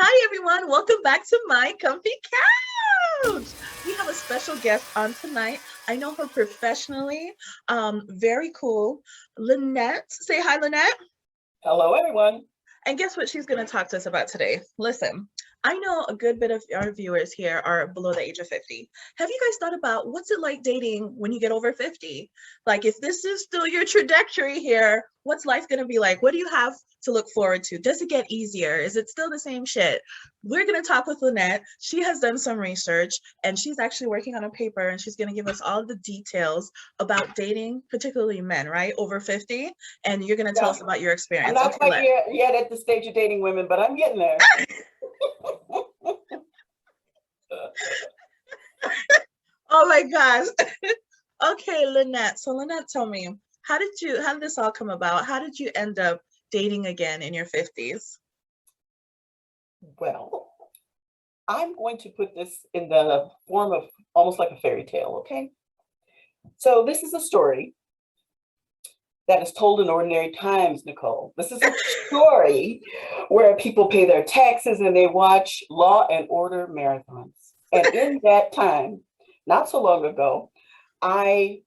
Hi, everyone. Welcome back to my comfy couch. We have a special guest on tonight. I know her professionally. Very cool. Lynette. Say hi, Lynette. Hello, everyone. And guess what she's going to talk to us about today? Listen, I know a good bit of our viewers here are below the age of 50. Have you guys thought about what's it like dating when you get over 50? Like, if this is still your trajectory here, what's life going to be like? What do you have to look forward to? Does it get easier? Is it still the same shit? We're going to talk with Lynette. She has done some research and she's actually working on a paper and she's going to give us all the details about dating, particularly men, right? Over 50. And you're going to tell us about your I'm experience. not Okay, quite yet at the stage of dating women, but I'm getting there. Oh my gosh. Okay, Lynette. So Lynette, tell me, how did this all come about? How did you end up dating again in your 50s? Well, I'm going to put this in the form of almost like a fairy tale, okay? So this is a story that is told in ordinary times, Nicole. This is a story where people pay their taxes and they watch Law and Order marathons. And in that time, not so long ago, I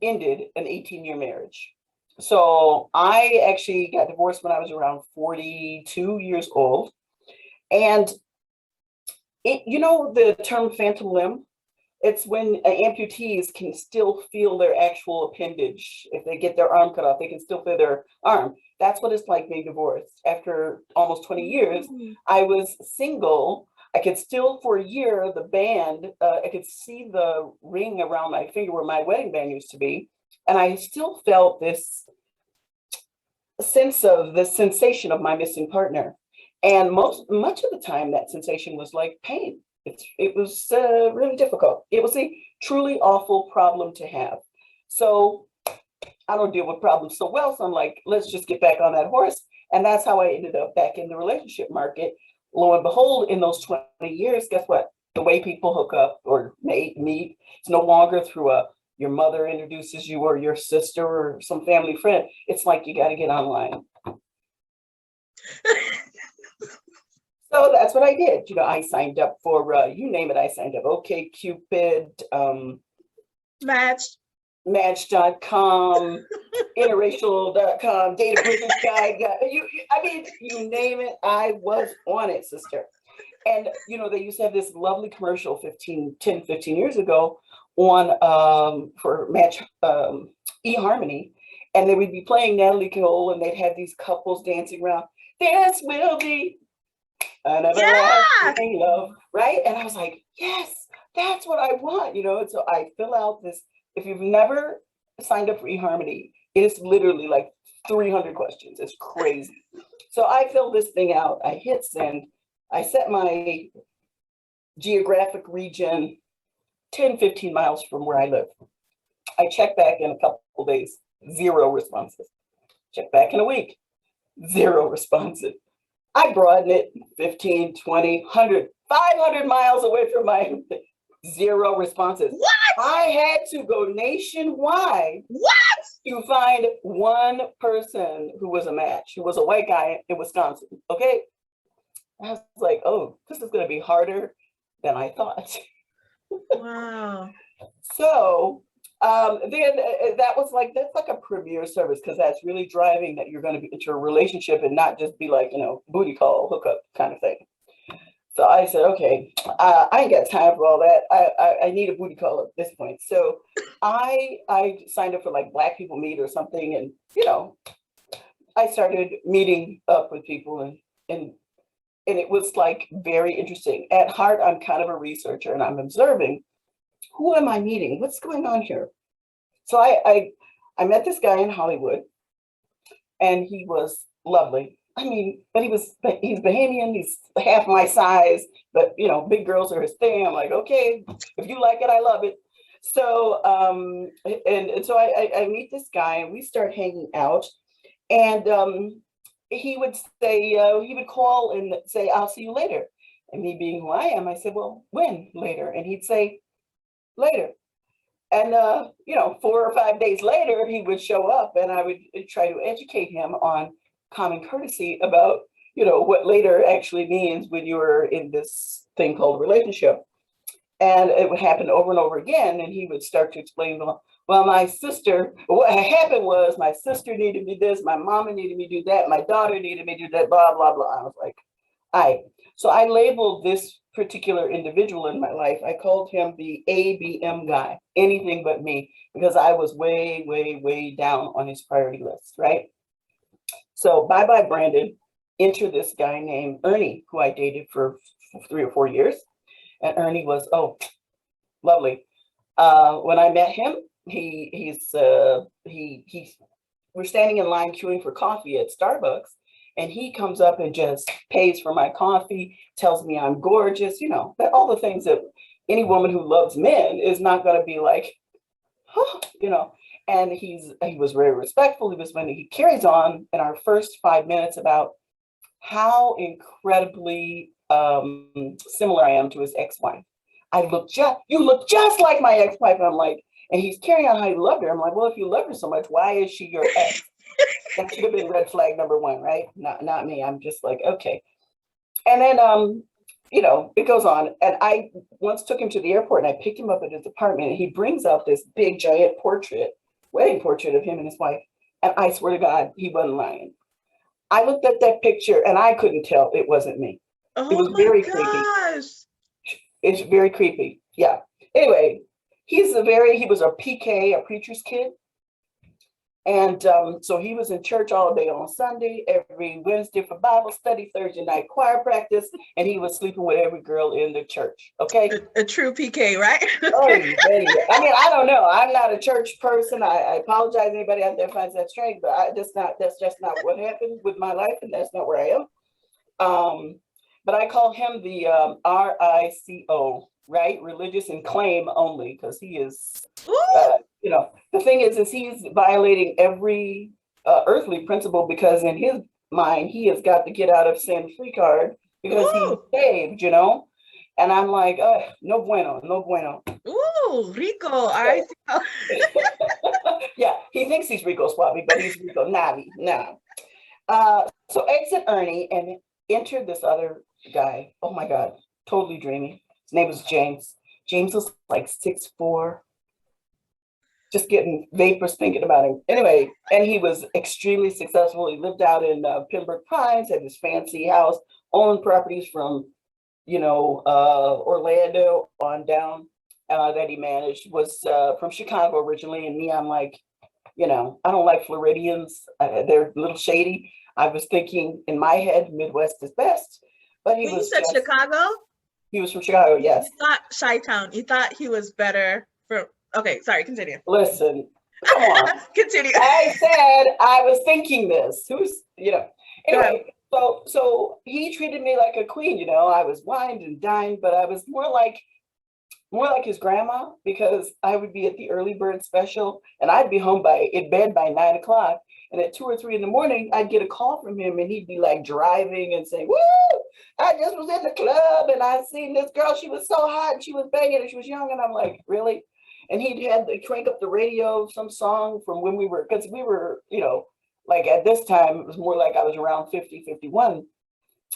ended an 18-year marriage. So I actually got divorced when I was around 42 years old. And the term phantom limb? It's when amputees can still feel their actual appendage. If they get their arm cut off, they can still feel their arm. That's what it's like being divorced. After almost 20 years, I was single. I could still, for a year, the band, I could see the ring around my finger where my wedding band used to be. And I still felt this sense of the sensation of my missing partner. And much of the time, that sensation was like pain. It was really difficult. It was a truly awful problem to have. So I don't deal with problems so well. So I'm like, let's just get back on that horse. And that's how I ended up back in the relationship market. Lo and behold, in those 20 years, guess what? The way people hook up or meet, it's no longer through your mother introduces you or your sister or some family friend. It's like you got to get online. So that's what I did. I signed up for, you name it, I signed up. Okay, Cupid, Match.com, interracial.com, Date a British Guy. You name it, I was on it, sister. And, they used to have this lovely commercial 15 years ago on for Match eHarmony. And they would be playing Natalie Cole and they'd have these couples dancing around. This will be an everlasting love, right? And I was like, yes, that's what I want, And so I fill out this. If you've never signed up for eHarmony, it's literally like 300 questions. It's crazy. So I fill this thing out. I hit send. I set my geographic region 10, 15 miles from where I live. I check back in a couple of days, 0 responses. Check back in a week, 0 responses. I broaden it 15, 20, 100, 500 miles away from my 0 responses. What? I had to go nationwide to find one person who was a match, who was a white guy in Wisconsin. Okay. I was like, oh, this is going to be harder than I thought. Wow. So then that's like a premier service because that's really driving that you're going to be into a relationship and not just be like, booty call, hookup kind of thing. So I said, okay, I ain't got time for all that. I need a booty call at this point. So I signed up for like Black People Meet or something. And, I started meeting up with people and it was like very interesting. At heart, I'm kind of a researcher and I'm observing. Who am I meeting? What's going on here? So I met this guy in Hollywood and he was lovely. But he's Bahamian, he's half my size, but big girls are his thing. I'm like, okay, if you like it, I love it. So so I meet this guy and we start hanging out and he would say, he would call and say, I'll see you later. And me being who I am, I said, well, when later? And he'd say, later. And 4 or 5 days later, he would show up and I would try to educate him on common courtesy about, what later actually means when you're in this thing called relationship. And it would happen over and over again. And he would start to explain, well, my sister, what had happened was my sister needed me this, my mama needed me to do that, my daughter needed me to do that, blah, blah, blah. I was like, so I labeled this particular individual in my life. I called him the ABM guy, anything but me, because I was way, way, way down on his priority list, right? So bye-bye, Brandon. Enter this guy named Ernie, who I dated for 3 or 4 years. And Ernie was, lovely. When I met him, we're standing in line queuing for coffee at Starbucks, and he comes up and just pays for my coffee, tells me I'm gorgeous, that all the things that any woman who loves men is not going to be like, and he was very respectful. He carries on in our first 5 minutes about how incredibly similar I am to his ex-wife. You look just like my ex-wife. And I'm like, and he's carrying on how he loved her. I'm like, well, if you love her so much, why is she your ex? That should have been red flag number 1, right? Not me. I'm just like, okay. And then, it goes on. And I once took him to the airport and I picked him up at his apartment, and he brings out this big giant wedding portrait of him and his wife. And I swear to God, he wasn't lying. I looked at that picture and I couldn't tell it wasn't me. Oh, it was very creepy. It's very creepy. Yeah. Anyway, he was a PK, a preacher's kid. And so he was in church all day on Sunday, every Wednesday for Bible study, Thursday night choir practice, and he was sleeping with every girl in the church. Okay. A true PK, right? Oh, I mean, I don't know. I'm not a church person. I apologize to anybody out there finds that strange, but that's just not what happened with my life, and that's not where I am. But I call him the RICO, right? Religious in claim only, because he is, the thing is he's violating every earthly principle, because in his mind, he has got to get out of sin free card because he's saved, And I'm like, no bueno, no bueno. Ooh, Rico, RICO. Yeah, he thinks he's Rico Suave, but he's Rico Navi. No. So exit Ernie and enter this other guy. Oh my God, totally dreamy. His name was James. James was like 6'4". Just getting vapors thinking about him. Anyway, and he was extremely successful. He lived out in Pembroke Pines, had this fancy house, owned properties from, Orlando on down that he managed. Was from Chicago originally. And me, I'm like, I don't like Floridians. They're a little shady. I was thinking in my head, Midwest is best. But you said Chicago? He was from Chicago, yes. You thought Chi-Town. You thought he was better from... Okay, sorry, continue. Listen, come on. Continue. I said I was thinking this. Anyway, so he treated me like a queen, I was wined and dined, but I was more like his grandma, because I would be at the early bird special and I'd be home in bed by 9 o'clock. And at 2 or 3 in the morning, I'd get a call from him and he'd be like driving and saying, woo, I just was in the club and I seen this girl. She was so hot and she was banging and she was young. And I'm like, really? And he'd had to crank up the radio, some song from when because we were, like at this time, it was more like I was around 50, 51.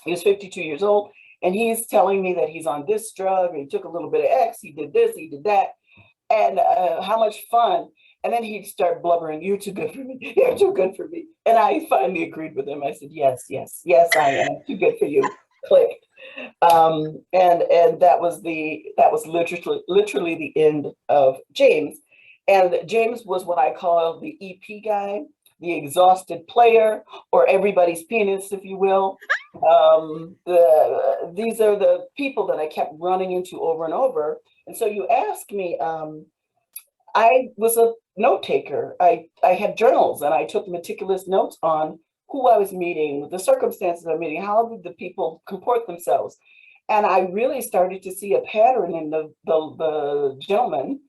He was 52 years old. And he's telling me that he's on this drug, and he took a little bit of X, he did this, he did that, and how much fun. And then he'd start blubbering, you're too good for me, you're too good for me. And I finally agreed with him. I said, yes, I am too good for you. Click. And that was literally the end of James. And James was what I call the EP guy, the exhausted player, or everybody's penis, if you will. These are the people that I kept running into over and over. And so you ask me, I was a note taker. I had journals and I took meticulous notes on who I was meeting, the circumstances I'm meeting, how did the people comport themselves. And I really started to see a pattern in the gentleman,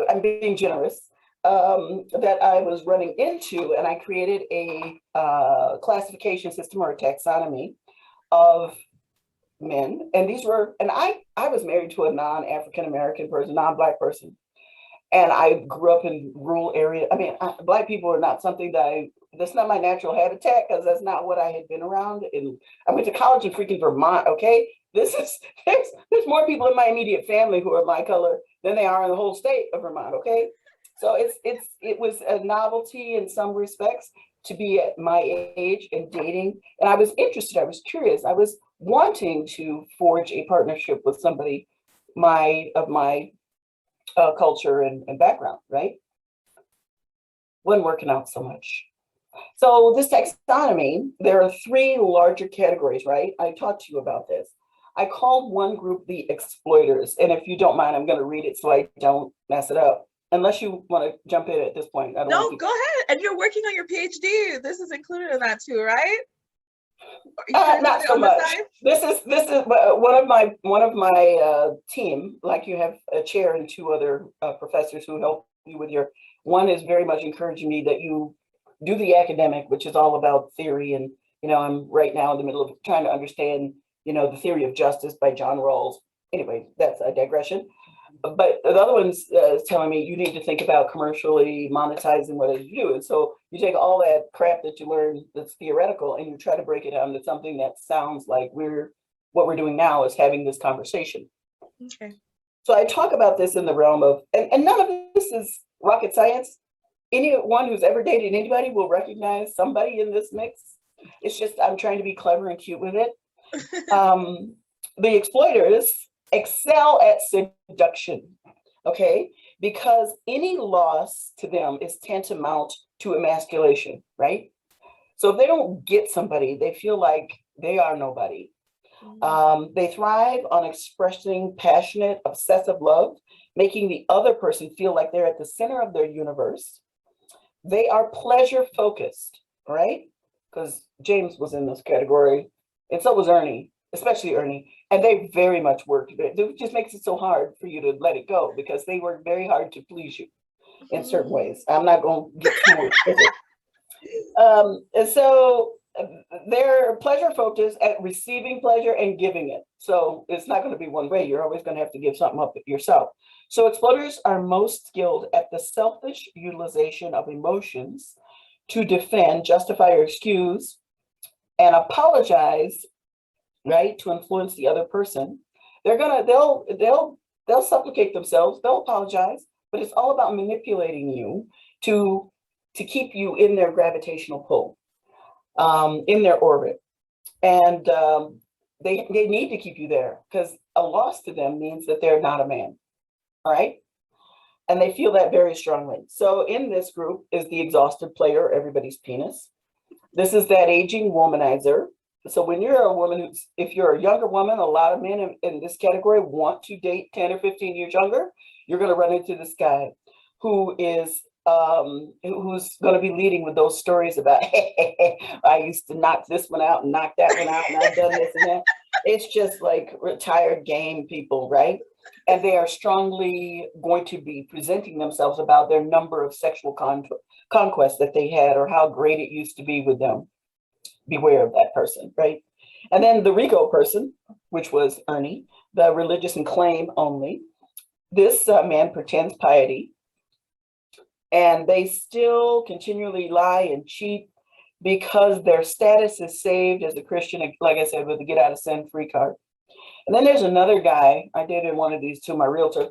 I'm being generous, that I was running into, and I created a classification system or a taxonomy of men. And I was married to a non-African American person, non-Black person. And I grew up in rural area. I mean, Black people are not something that's not my natural habitat, because that's not what I had been around. And I went to college in freaking Vermont. Okay, there's more people in my immediate family who are my color than they are in the whole state of Vermont. Okay, so it was a novelty in some respects to be at my age and dating, and I was interested. I was curious. I was wanting to forge a partnership with somebody of my culture and background, right? Wasn't working out so much. So this taxonomy, there are three larger categories, right? I talked to you about this. I called one group the exploiters. And if you don't mind, I'm going to read it so I don't mess it up. Unless you want to jump in at this point. No, go ahead. And you're working on your PhD. This is included in that too, right? Not so much. This is one of my team. Like, you have a chair and two other professors who help you with your. One is very much encouraging me that you do the academic, which is all about theory. And I'm right now in the middle of trying to understand the theory of justice by John Rawls. Anyway, that's a digression. But the other one's telling me you need to think about commercially monetizing what it is you do. And so you take all that crap that you learn that's theoretical and you try to break it down to something that sounds like what we're doing now is having this conversation. Okay. So I talk about this in the realm of, and none of this is rocket science. Anyone who's ever dated anybody will recognize somebody in this mix. It's just I'm trying to be clever and cute with it. The exploiters excel at seduction, okay? Because any loss to them is tantamount to emasculation, right? So if they don't get somebody, they feel like they are nobody. They thrive on expressing passionate, obsessive love, making the other person feel like they're at the center of their universe. They are pleasure focused, right? Because James was in this category, and so was Ernie, especially Ernie. And they very much worked. It just makes it so hard for you to let it go because they work very hard to please you in certain ways. I'm not going to get too explicit. And so they're pleasure focused at receiving pleasure and giving it. So it's not going to be one way. You're always going to have to give something up yourself. So exploiters are most skilled at the selfish utilization of emotions to defend, justify, or excuse, and apologize, right, to influence the other person. They'll supplicate themselves, they'll apologize, but it's all about manipulating you to keep you in their gravitational pull, in their orbit. And they need to keep you there because a loss to them means that they're not a man, all right? And they feel that very strongly. So in this group is the exhausted player, everybody's penis. This is that aging womanizer. So when you're a woman, if you're a younger woman, a lot of men in this category want to date 10 or 15 years younger. You're going to run into this guy who is who's going to be leading with those stories about, hey, I used to knock this one out and knock that one out, and I've done this and that. It's just like retired game people, right? And they are strongly going to be presenting themselves about their number of sexual conquests that they had or how great it used to be with them. Beware of that person, right? And then the Rico person, which was Ernie, the religious and claim only. This man pretends piety, and they still continually lie and cheat because their status is saved as a Christian, like I said, with the get out of sin free card. And then there's another guy, I dated one of these too, my realtor.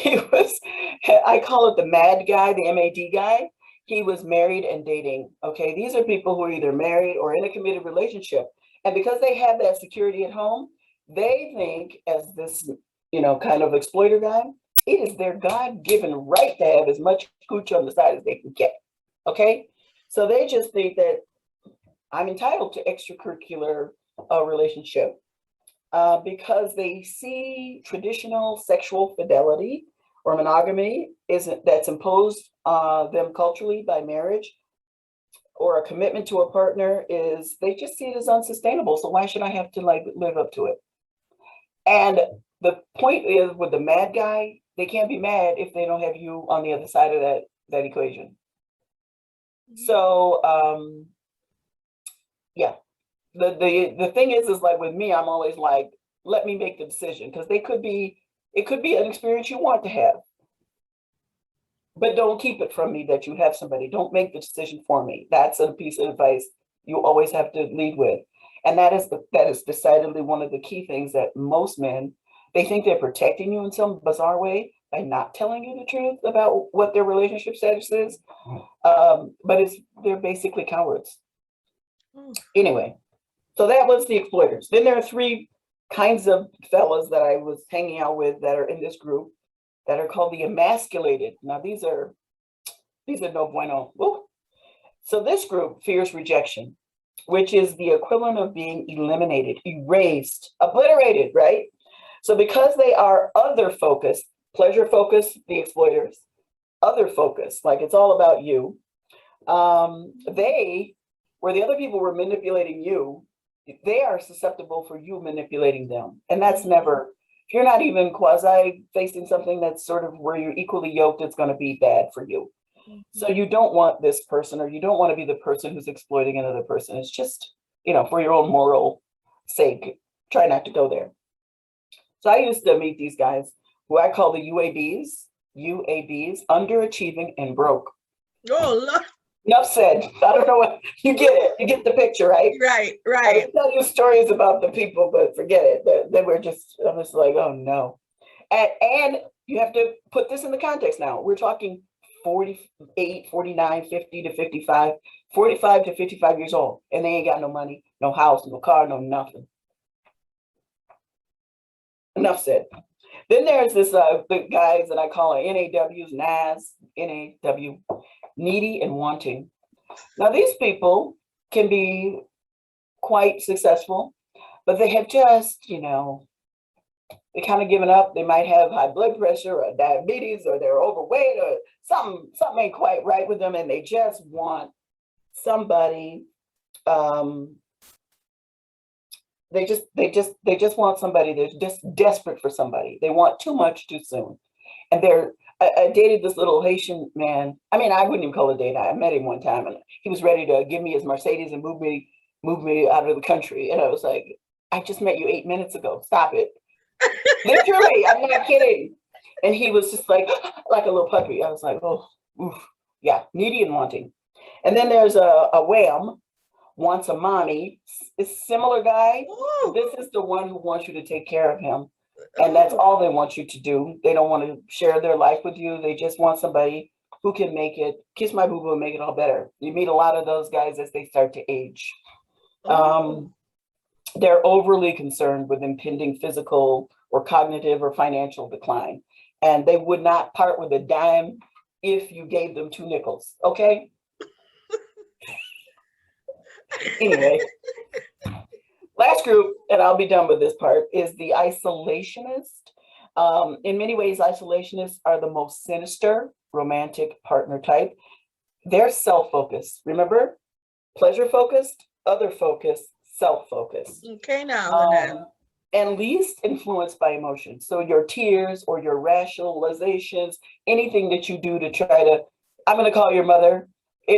I call it the mad guy, the MAD guy. He was married and dating. Okay, these are people who are either married or in a committed relationship. And because they have that security at home, they think as this, kind of exploiter guy, it is their God-given right to have as much cooch on the side as they can get. Okay, so they just think that I'm entitled to extracurricular relationship because they see traditional sexual fidelity or monogamy that's imposed them culturally by marriage, or a commitment to a partner they just see it as unsustainable. So why should I have to live up to it? And the point is with the mad guy, they can't be mad if they don't have you on the other side of that equation. So yeah, the thing is like with me, I'm always like, let me make the decision, because it could be an experience you want to have. but don't keep it from me that you have somebody. Don't make the decision for me. That's a piece of advice you always have to lead with. And that is decidedly one of the key things that most men, they think they're protecting you in some bizarre way by not telling you the truth about what their relationship status is. But they're basically cowards. Anyway, so that was the exploiters. Then there are three kinds of fellas that I was hanging out with that are in this group that are called the emasculated. Now these are no bueno. Woo. So this group fears rejection, which is the equivalent of being eliminated, erased, obliterated, right? So because they are other focused, pleasure focused, the exploiters, other focused, like it's all about you. Where the other people were manipulating you, they are susceptible for you manipulating them. And that's never, if you're not even quasi facing something that's sort of where you're equally yoked, it's going to be bad for you. So you don't want this person, or you don't want to be the person who's exploiting another person. It's just, for your own moral sake, try not to go there. So I used to meet these guys who I call the UADs, underachieving and broke. Oh, Lord. Enough said. I don't know what, you get it. You get the picture, right? Right. I can tell you stories about the people, but forget it. They were I'm just like, oh no. And you have to put this in the context now. We're talking 48, 49, 50 to 55, 45 to 55 years old. And they ain't got no money, no house, no car, no nothing. Enough said. Then there's this the guys that I call NAWs, NAW, needy and wanting. Now these people can be quite successful, but they have just, they kind of given up. They might have high blood pressure or diabetes, or they're overweight, or something ain't quite right with them, and they just want somebody. They just want somebody. They're just desperate for somebody. They want too much too soon, and I dated this little Haitian man. I mean, I wouldn't even call it a date. I met him one time, and he was ready to give me his Mercedes and move me out of the country. And I was like, I just met you 8 minutes ago. Stop it. Literally, I'm not kidding. And he was just like a little puppy. I was like, oh, oof. Yeah, needy and wanting. And then there's a wham, wants a mommy. It's a similar guy. Ooh. This is the one who wants you to take care of him. And that's all they want you to do. They don't want to share their life with you. They just want somebody who can make it, kiss my boo-boo and make it all better. You meet a lot of those guys as they start to age. They're overly concerned with impending physical or cognitive or financial decline. And they would not part with a dime if you gave them 2 nickels, okay? Anyway, last group, and I'll be done with this part, is the isolationist. In many ways, isolationists are the most sinister romantic partner type. They're self-focused. Remember? Pleasure-focused, other-focused, self-focused. Okay, now, Lynette. And least influenced by emotion. So your tears or your rationalizations, anything that you do to try to, I'm going to call your mother.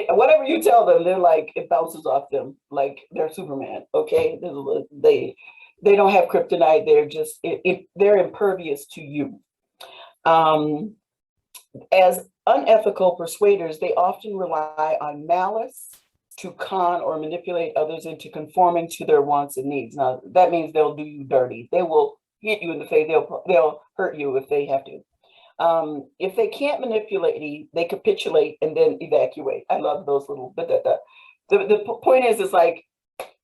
Whatever you tell them, they're like, it bounces off them like they're Superman. Okay, they don't have kryptonite. They're just they're impervious to you. As unethical persuaders, they often rely on malice to con or manipulate others into conforming to their wants and needs. Now that means they'll do you dirty. They will hit you in the face. They'll hurt you if they have to. If they can't manipulate, they capitulate and then evacuate. I love those little, the point is like,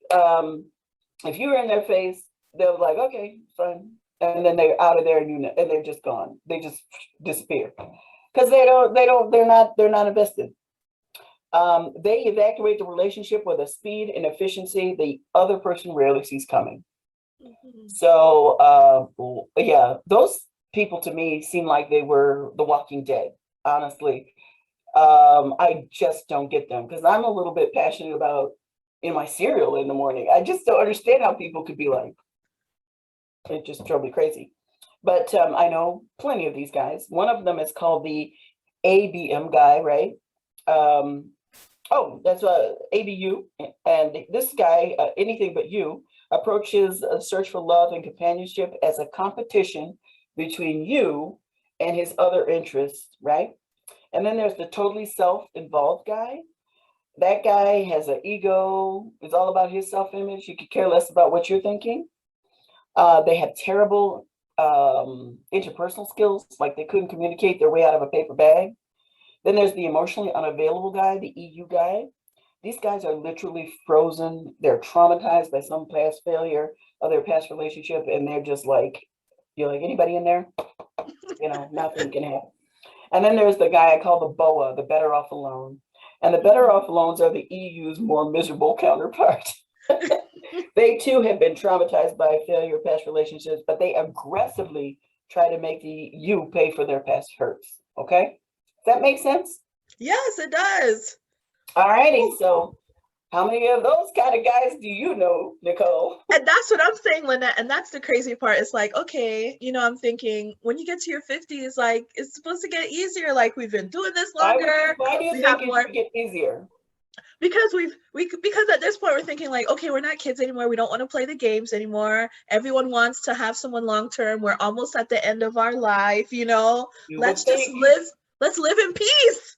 if you're in their face, they're like, okay, fine. And then they're out of there and they're just gone. They just disappear because they're not invested. They evacuate the relationship with a speed and efficiency the other person rarely sees coming. Mm-hmm. So, yeah, those people to me seem like they were the Walking Dead, honestly. I just don't get them because I'm a little bit passionate about in my cereal in the morning. I just don't understand how people could be like, it just drove me crazy. But I know plenty of these guys. One of them is called the Abm Guy, right? That's ABU. And this guy, anything but you, approaches a search for love and companionship as a competition between you and his other interests, right? And then there's the totally self-involved guy. That guy has an ego. It's all about his self-image. You could care less about what you're thinking. They have terrible interpersonal skills, like they couldn't communicate their way out of a paper bag. Then there's the emotionally unavailable guy, the EU guy. These guys are literally frozen. They're traumatized by some past failure of their past relationship, and they're just like, you're like, anybody in there? You know, nothing can happen. And then there's the guy I call the BOA, the better off alone. And the better off alones are the EU's more miserable counterpart. They too have been traumatized by failure of past relationships, but they aggressively try to make the you pay for their past hurts. Okay? Does that make sense? Yes, it does. All righty. So how many of those kind of guys do you know, Nicole? And that's what I'm saying, Lynette. And that's the crazy part. It's like, okay, you know, I'm thinking when you get to your 50s, like it's supposed to get easier. Like we've been doing this longer. Why do you think it should get easier? Because because at this point we're thinking like, okay, we're not kids anymore. We don't want to play the games anymore. Everyone wants to have someone long term. We're almost at the end of our life, you know. Let's live in peace.